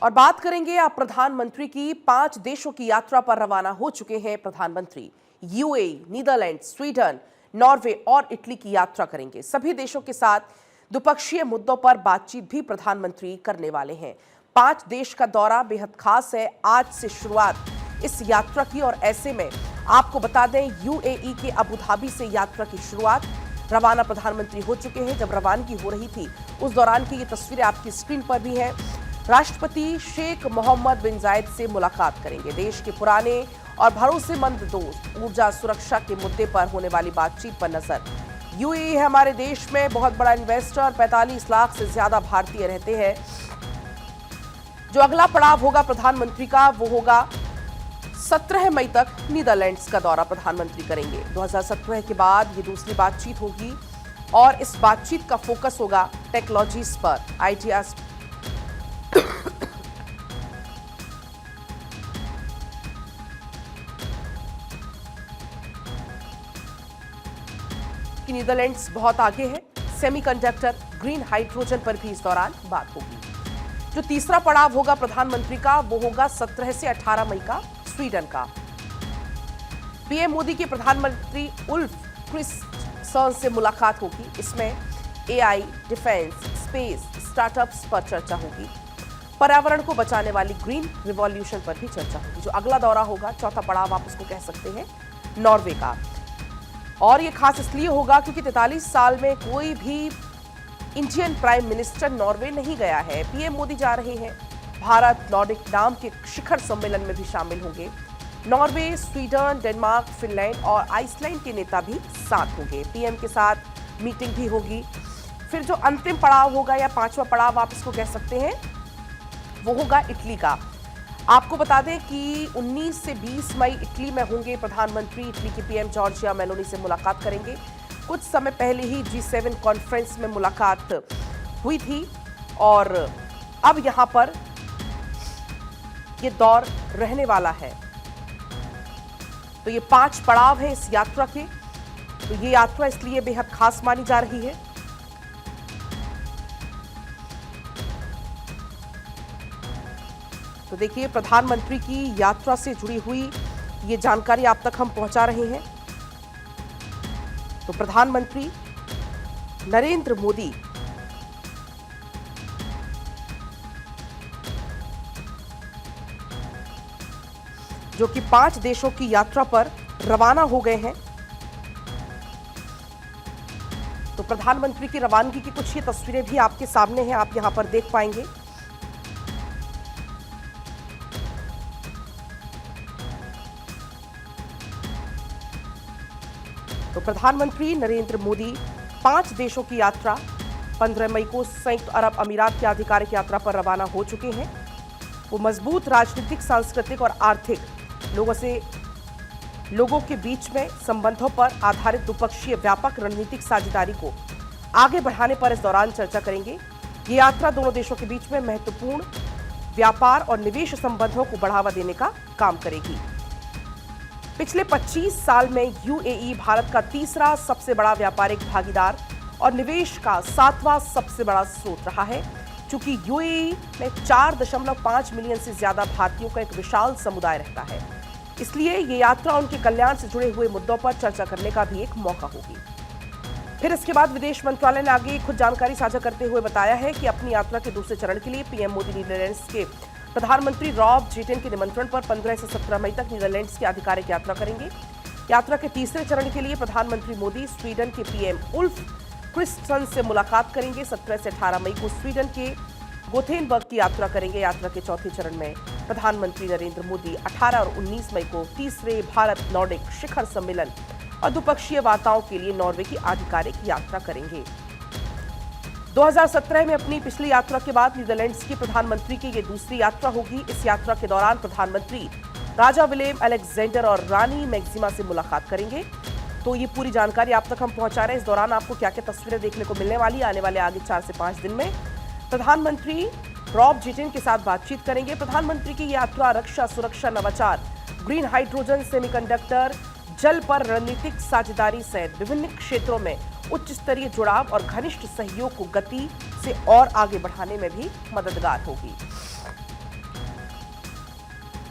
और बात करेंगे आप प्रधानमंत्री की। 5 देशों की यात्रा पर रवाना हो चुके हैं प्रधानमंत्री। यूएई, नीदरलैंड, स्वीडन, नॉर्वे और इटली की यात्रा करेंगे। सभी देशों के साथ द्विपक्षीय मुद्दों पर बातचीत भी प्रधानमंत्री करने वाले हैं। 5 देश का दौरा बेहद खास है। आज से शुरुआत इस यात्रा की और ऐसे में आपको बता दें, यूएई के अबू धाबी से यात्रा की शुरुआत रवाना प्रधानमंत्री हो चुके हैं। जब रवानगी हो रही थी उस दौरान की ये तस्वीरें आपकी स्क्रीन पर भी हैं। राष्ट्रपति शेख मोहम्मद बिन जायद से मुलाकात करेंगे। देश के पुराने और भरोसेमंद दोस्त, ऊर्जा सुरक्षा के मुद्दे पर होने वाली बातचीत पर नजर। यूएई है हमारे देश में बहुत बड़ा इन्वेस्टर, 45 लाख से ज्यादा भारतीय रहते हैं। जो अगला पड़ाव होगा प्रधानमंत्री का वो होगा 17 मई तक नीदरलैंड्स का दौरा प्रधानमंत्री करेंगे। 2017 के बाद ये दूसरी बातचीत होगी और इस बातचीत का फोकस होगा टेक्नोलॉजीज पर, आइडियाज। कि नीदरलैंड्स बहुत आगे है। सेमीकंडक्टर, ग्रीन हाइड्रोजन पर भी इस दौरान बात होगी। जो तीसरा पड़ाव होगा प्रधानमंत्री का वो होगा 17 से 18 मई का स्वीडन का। पीएम मोदी की प्रधानमंत्री उल्फ क्रिस्टर्सन से मुलाकात होगी। इसमें एआई, डिफेंस, स्पेस, स्टार्टअप्स पर चर्चा होगी। पर्यावरण को बचाने वाली ग्रीन रिवॉल्यूशन पर भी चर्चा होगी। जो अगला दौरा होगा, चौथा पड़ाव आप उसको कह सकते हैं, नॉर्वे का। और ये खास इसलिए होगा क्योंकि 43 साल में कोई भी इंडियन प्राइम मिनिस्टर नॉर्वे नहीं गया है। पीएम मोदी जा रहे हैं। भारत नॉर्डिक नाम के शिखर सम्मेलन में भी शामिल होंगे। नॉर्वे, स्वीडन, डेनमार्क, फिनलैंड और आइसलैंड के नेता भी साथ होंगे। पीएम के साथ मीटिंग भी होगी। फिर जो अंतिम पड़ाव होगा या 5वां पड़ाव आप इसको कह सकते हैं, वो होगा इटली का। आपको बता दें कि 19 से 20 मई इटली में होंगे प्रधानमंत्री। इटली के पीएम जॉर्जिया मेलोनी से मुलाकात करेंगे। कुछ समय पहले ही G7 कॉन्फ्रेंस में मुलाकात हुई थी और अब यहां पर यह दौर रहने वाला है। तो ये 5 पड़ाव हैं इस यात्रा के। तो ये यात्रा इसलिए बेहद खास मानी जा रही है। तो देखिए, प्रधानमंत्री की यात्रा से जुड़ी हुई ये जानकारी आप तक हम पहुंचा रहे हैं। तो प्रधानमंत्री नरेंद्र मोदी जो कि 5 देशों की यात्रा पर रवाना हो गए हैं। तो प्रधानमंत्री की रवानगी की कुछ ये तस्वीरें भी आपके सामने हैं, आप यहां पर देख पाएंगे। तो प्रधानमंत्री नरेंद्र मोदी 5 देशों की यात्रा 15 मई को संयुक्त अरब अमीरात की आधिकारिक यात्रा पर रवाना हो चुके हैं। वो मजबूत राजनीतिक, सांस्कृतिक और आर्थिक लोगों के बीच में संबंधों पर आधारित द्विपक्षीय व्यापक रणनीतिक साझेदारी को आगे बढ़ाने पर इस दौरान चर्चा करेंगे। ये यात्रा दोनों देशों के बीच में महत्वपूर्ण व्यापार और निवेश संबंधों को बढ़ावा देने का काम करेगी। पिछले 25 साल में यूएई भारत का तीसरा सबसे बड़ा व्यापारिक भागीदार और निवेश का 7वां सबसे बड़ा स्रोत रहा है। चूंकि यूएई में 4.5 मिलियन से ज्यादा भारतीयों का एक विशाल समुदाय रहता है, इसलिए ये यात्रा उनके कल्याण से जुड़े हुए मुद्दों पर चर्चा करने का भी एक मौका होगी। फिर इसके बाद विदेश मंत्रालय ने आगे खुद जानकारी साझा करते हुए बताया है कि अपनी यात्रा के दूसरे चरण के लिए पीएम मोदी नीदरलैंड्स के प्रधानमंत्री रॉब जेटन के निमंत्रण पर 15 से 17 मई तक नीदरलैंड्स की आधिकारिक यात्रा करेंगे। यात्रा के तीसरे चरण के लिए प्रधानमंत्री मोदी स्वीडन के पीएम उल्फ क्रिस्टर्सन से मुलाकात करेंगे। 17 से 18 मई को स्वीडन के गोथेनबर्ग की यात्रा करेंगे। यात्रा के चौथे चरण में प्रधानमंत्री नरेंद्र मोदी 18 और 19 मई को तीसरे भारत नॉर्डिक शिखर सम्मेलन और द्विपक्षीय वार्ताओं के लिए नॉर्वे की आधिकारिक यात्रा करेंगे। 2017 में अपनी पिछली यात्रा के बाद नीदरलैंड्स की प्रधानमंत्री की ये दूसरी यात्रा होगी। इस यात्रा के दौरान प्रधानमंत्री राजा विलेम अलेक्जेंडर और रानी मैक्सिमा से मुलाकात करेंगे। तो ये पूरी जानकारी आप तक हम पहुंचा रहे हैं। इस दौरान आपको क्या क्या तस्वीरें देखने को मिलने वाली है आने वाले आगे 4 से 5 दिन में। प्रधानमंत्री रॉब जेटन के साथ बातचीत करेंगे। प्रधानमंत्री की यात्रा रक्षा, सुरक्षा, नवाचार, ग्रीन हाइड्रोजन, सेमीकंडक्टर, जल पर रणनीतिक साझेदारी सहित विभिन्न क्षेत्रों में उच्च स्तरीय जुड़ाव और घनिष्ठ सहयोग को गति से और आगे बढ़ाने में भी मददगार होगी।